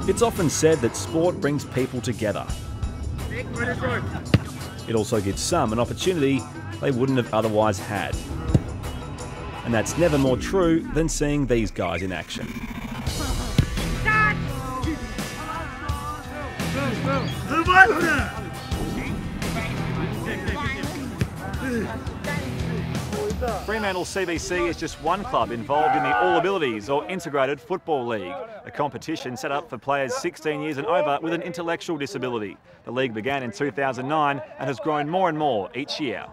It's often said that sport brings people together. It also gives some an opportunity they wouldn't have otherwise had. And that's never more true than seeing these guys in action. Fremantle CBC is just one club involved in the All Abilities or Integrated Football League, a competition set up for players 16 years and over with an intellectual disability. The league began in 2009 and has grown more and more each year.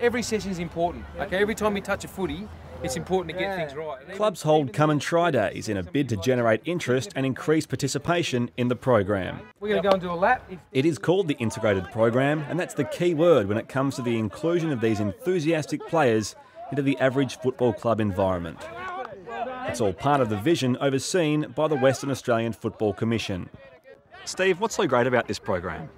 Every session is important. Okay, every time you touch a footy, it's important to get things right. Clubs hold come and try days in a bid to generate interest and increase participation in the program. We're going to go and do a lap. It is called the Integrated program, and that's the key word when it comes to the inclusion of these enthusiastic players into the average football club environment. It's all part of the vision overseen by the Western Australian Football Commission. Steve, what's so great about this program?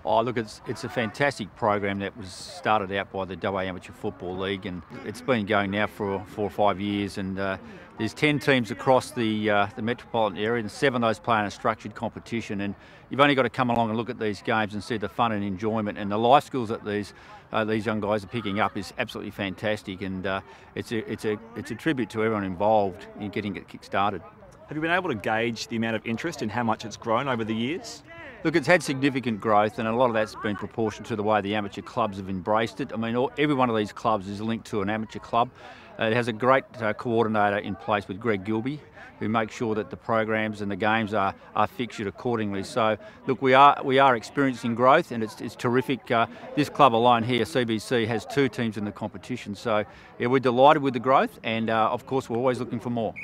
Oh, look, it's a fantastic program that was started out by the WA Amateur Football League, and it's been going now for 4 or 5 years, and there's 10 teams across the metropolitan area, and 7 of those play in a structured competition, and you've only got to come along and look at these games and see the fun and enjoyment, and the life skills that these young guys are picking up is absolutely fantastic, and it's a tribute to everyone involved in getting it kick-started. Have you been able to gauge the amount of interest in how much it's grown over the years? Look, it's had significant growth, and a lot of that's been proportionate to the way the amateur clubs have embraced it. I mean, every one of these clubs is linked to an amateur club. It has a great coordinator in place with Greg Gilby, who makes sure that the programs and the games are fixtured accordingly. So, look, we are experiencing growth, and it's terrific. This club alone here, CBC, has 2 teams in the competition. So, yeah, we're delighted with the growth, and of course, we're always looking for more.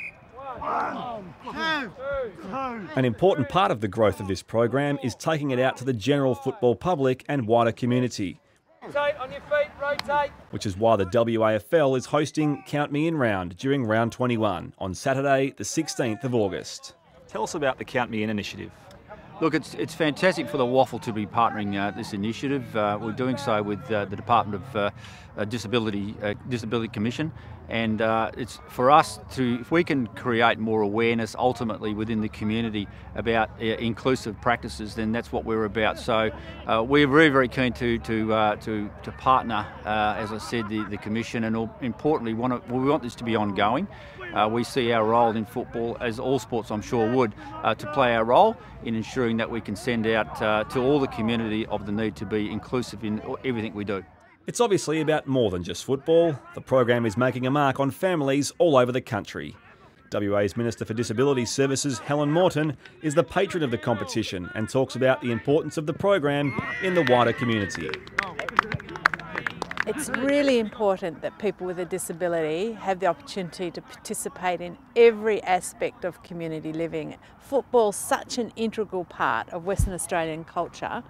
An important part of the growth of this program is taking it out to the general football public and wider community. Rotate on your feet, rotate. Which is why the WAFL is hosting Count Me In round during round 21 on Saturday the 16th of August. Tell us about the Count Me In initiative. Look, it's fantastic for the WAFL to be partnering this initiative. We're doing so with the Department of Disability Commission, and it's for us to, if we can create more awareness ultimately within the community about inclusive practices, then that's what we're about. So we're very, very keen to partner, as I said, the Commission, and importantly, we want this to be ongoing. We see our role in football, as all sports I'm sure would, to play our role in ensuring that we can send out to all the community of the need to be inclusive in everything we do. It's obviously about more than just football. The program is making a mark on families all over the country. WA's Minister for Disability Services, Helen Morton, is the patron of the competition and talks about the importance of the program in the wider community. It's really important that people with a disability have the opportunity to participate in every aspect of community living. Football's such an integral part of Western Australian culture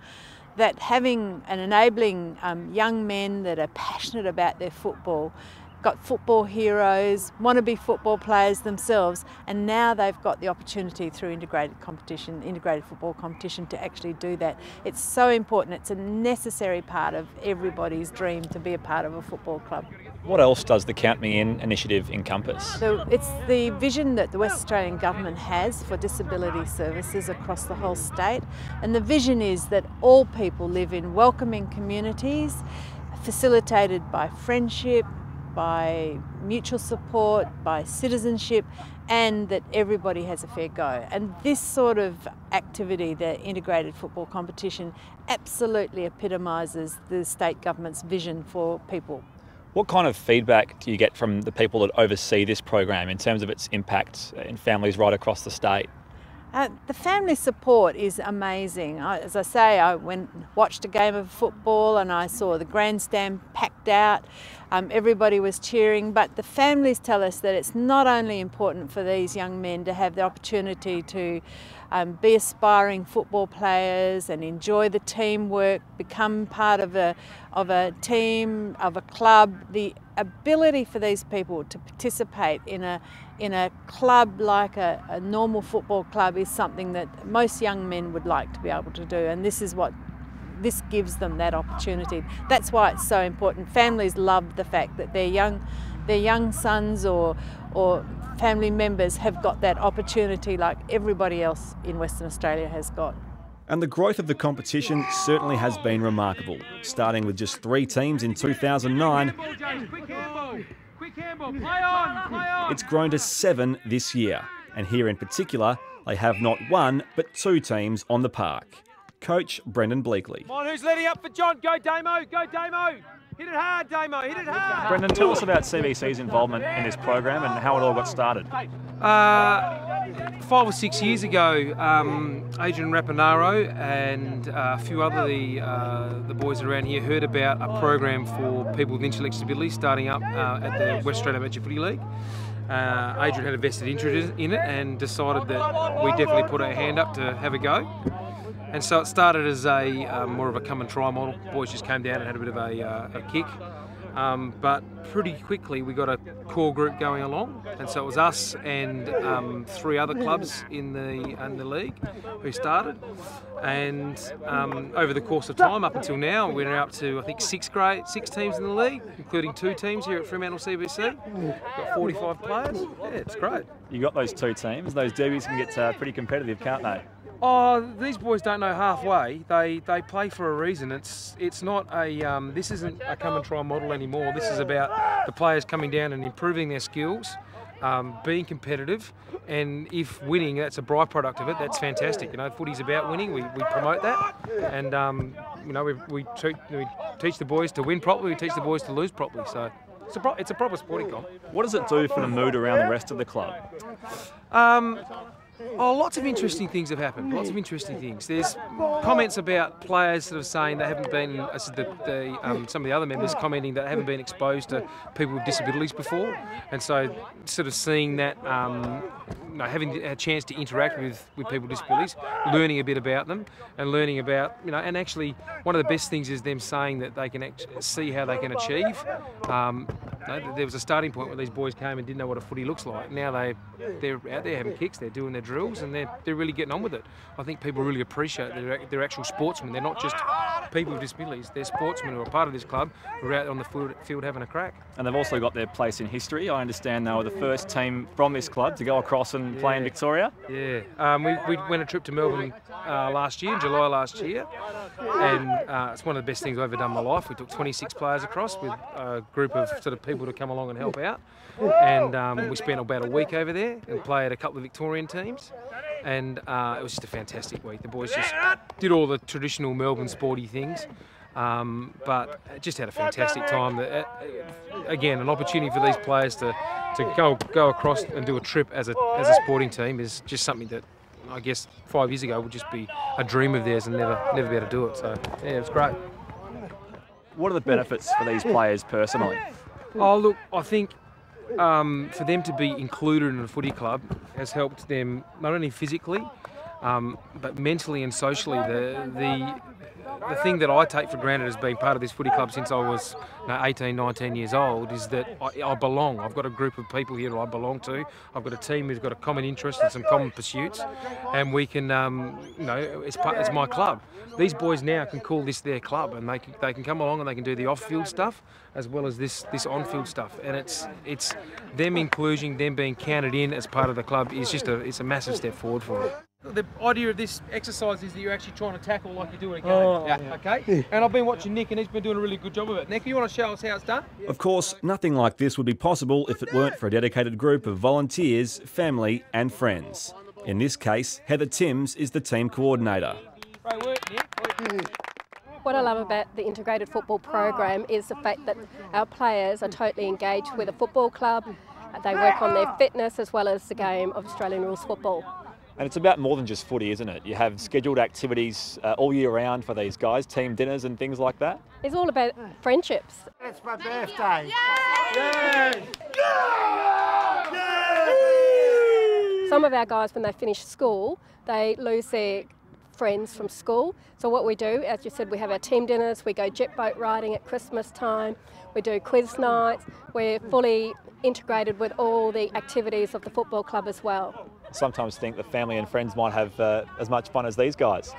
that having and enabling young men that are passionate about their football, got football heroes, want to be football players themselves, and now they've got the opportunity through integrated football competition to actually do that. It's so important. It's a necessary part of everybody's dream to be a part of a football club. What else does the Count Me In initiative encompass? So it's the vision that the West Australian Government has for disability services across the whole state, and the vision is that all people live in welcoming communities, facilitated by friendship, by mutual support, by citizenship, and that everybody has a fair go. And this sort of activity, the integrated football competition, absolutely epitomises the state government's vision for people. What kind of feedback do you get from the people that oversee this program in terms of its impact in families right across the state? The family support is amazing. As I say, I went and watched a game of football and I saw the grandstand packed out. Everybody was cheering, but the families tell us that it's not only important for these young men to have the opportunity to be aspiring football players and enjoy the teamwork, become part of a team, of a club. The ability for these people to participate in a club like a normal football club is something that most young men would like to be able to do, and this gives them that opportunity. That's why it's so important. Families love the fact that their young sons or family members have got that opportunity like everybody else in Western Australia has got. And the growth of the competition certainly has been remarkable. Starting with just 3 teams in 2009, it's grown to 7 this year. And here in particular, they have not 1 but 2 teams on the park. Coach Brendan Bleakley. Come on, who's letting up for John? Go Damo, go Damo! Hit it hard, Damo, hit it hard! Brendan, tell us about CBC's involvement in this program and how it all got started. 5 or 6 years ago, Adrian Rapinaro and a few other the boys around here heard about a program for people with intellectual disabilities starting up at the West Australian Amateur Footy League. Adrian had a vested interest in it and decided that we definitely put our hand up to have a go. And so it started as a more of a come and try model. Boys just came down and had a bit of a kick. But pretty quickly we got a core group going along, and so it was us and 3 other clubs in the league who started. And over the course of time, up until now, we're up to I think 6 teams in the league, including 2 teams here at Fremantle CBC. We've got 45 players. Yeah, it's great. You got those 2 teams. Those derbies can get pretty competitive, can't they? Oh, these boys don't know halfway. They play for a reason. It's not a this isn't a come and try model anymore. This is about the players coming down and improving their skills, being competitive, and if winning, that's a byproduct of it. That's fantastic. You know, footy's about winning. We promote that, and you know, we teach the boys to win properly. We teach the boys to lose properly. So it's a proper sporting comp. What does it do for the mood around the rest of the club? Oh, lots of interesting things have happened. Lots of interesting things. There's comments about players sort of saying they haven't been, some of the other members commenting that they haven't been exposed to people with disabilities before, and so sort of seeing that, having a chance to interact with people with disabilities, learning a bit about them, and learning about, and actually one of the best things is them saying that they can see how they can achieve. There was a starting point where these boys came and didn't know what a footy looks like. Now they're out there having kicks, they're doing their drills, and they're really getting on with it. I think people really appreciate that they're actual sportsmen. They're not just people with disabilities. They're sportsmen who are part of this club who are out on the field having a crack. And they've also got their place in history. I understand they were the first team from this club to go across and play in Victoria. Yeah, we went a trip to Melbourne last year, in July last year, and it's one of the best things I've ever done in my life. We took 26 players across with a group of sort of people to come along and help out, and we spent about a week over there and played a couple of Victorian teams, and it was just a fantastic week. The boys just did all the traditional Melbourne sporty things, but just had a fantastic time. Again, an opportunity for these players to go across and do a trip as a sporting team is just something that I guess 5 years ago would just be a dream of theirs and never be able to do it. So yeah, it was great. What are the benefits for these players personally? Oh look, I think for them to be included in a footy club has helped them not only physically, but mentally and socially. The thing that I take for granted as being part of this footy club since I was 18, 19 years old is that I belong. I've got a group of people here that I belong to. I've got a team who's got a common interest and some common pursuits, and we can, it's my club. These boys now can call this their club, and they can come along and they can do the off-field stuff as well as this on-field stuff. And it's them inclusion, them being counted in as part of the club is just it's a massive step forward for them. The idea of this exercise is that you're actually trying to tackle like you do in a game. Okay? And I've been watching Nick, and he's been doing a really good job of it. Nick, you want to show us how it's done? Of course, nothing like this would be possible if it weren't for a dedicated group of volunteers, family and friends. In this case, Heather Timms is the team coordinator. Great work, Nick. What I love about the integrated football program is the fact that our players are totally engaged with a football club. They work on their fitness as well as the game of Australian rules football. And it's about more than just footy, isn't it? You have scheduled activities all year round for these guys, team dinners and things like that. It's all about friendships. It's my birthday. Yay! Some of our guys, when they finish school, they lose their friends from school. So what we do, as you said, we have our team dinners, we go jet boat riding at Christmas time, we do quiz nights, we're fully integrated with all the activities of the football club as well. Sometimes think the family and friends might have as much fun as these guys.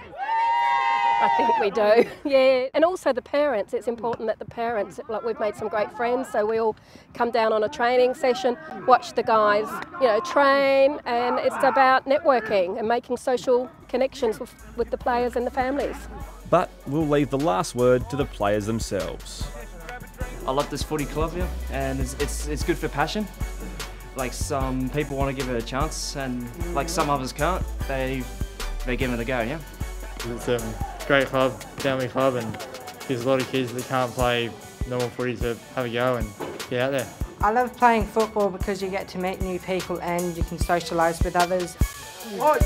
I think we do, yeah. And also the parents, it's important that the parents, like we've made some great friends, so we all come down on a training session, watch the guys, train, and it's about networking and making social connections with the players and the families. But we'll leave the last word to the players themselves. I love this footy club here, and it's good for passion. Like, some people want to give it a chance, and like some others can't, they give it a go, yeah? It's a great club, family club, and there's a lot of kids that can't play normal footy to have a go and get out there. I love playing football because you get to meet new people and you can socialise with others. Oh,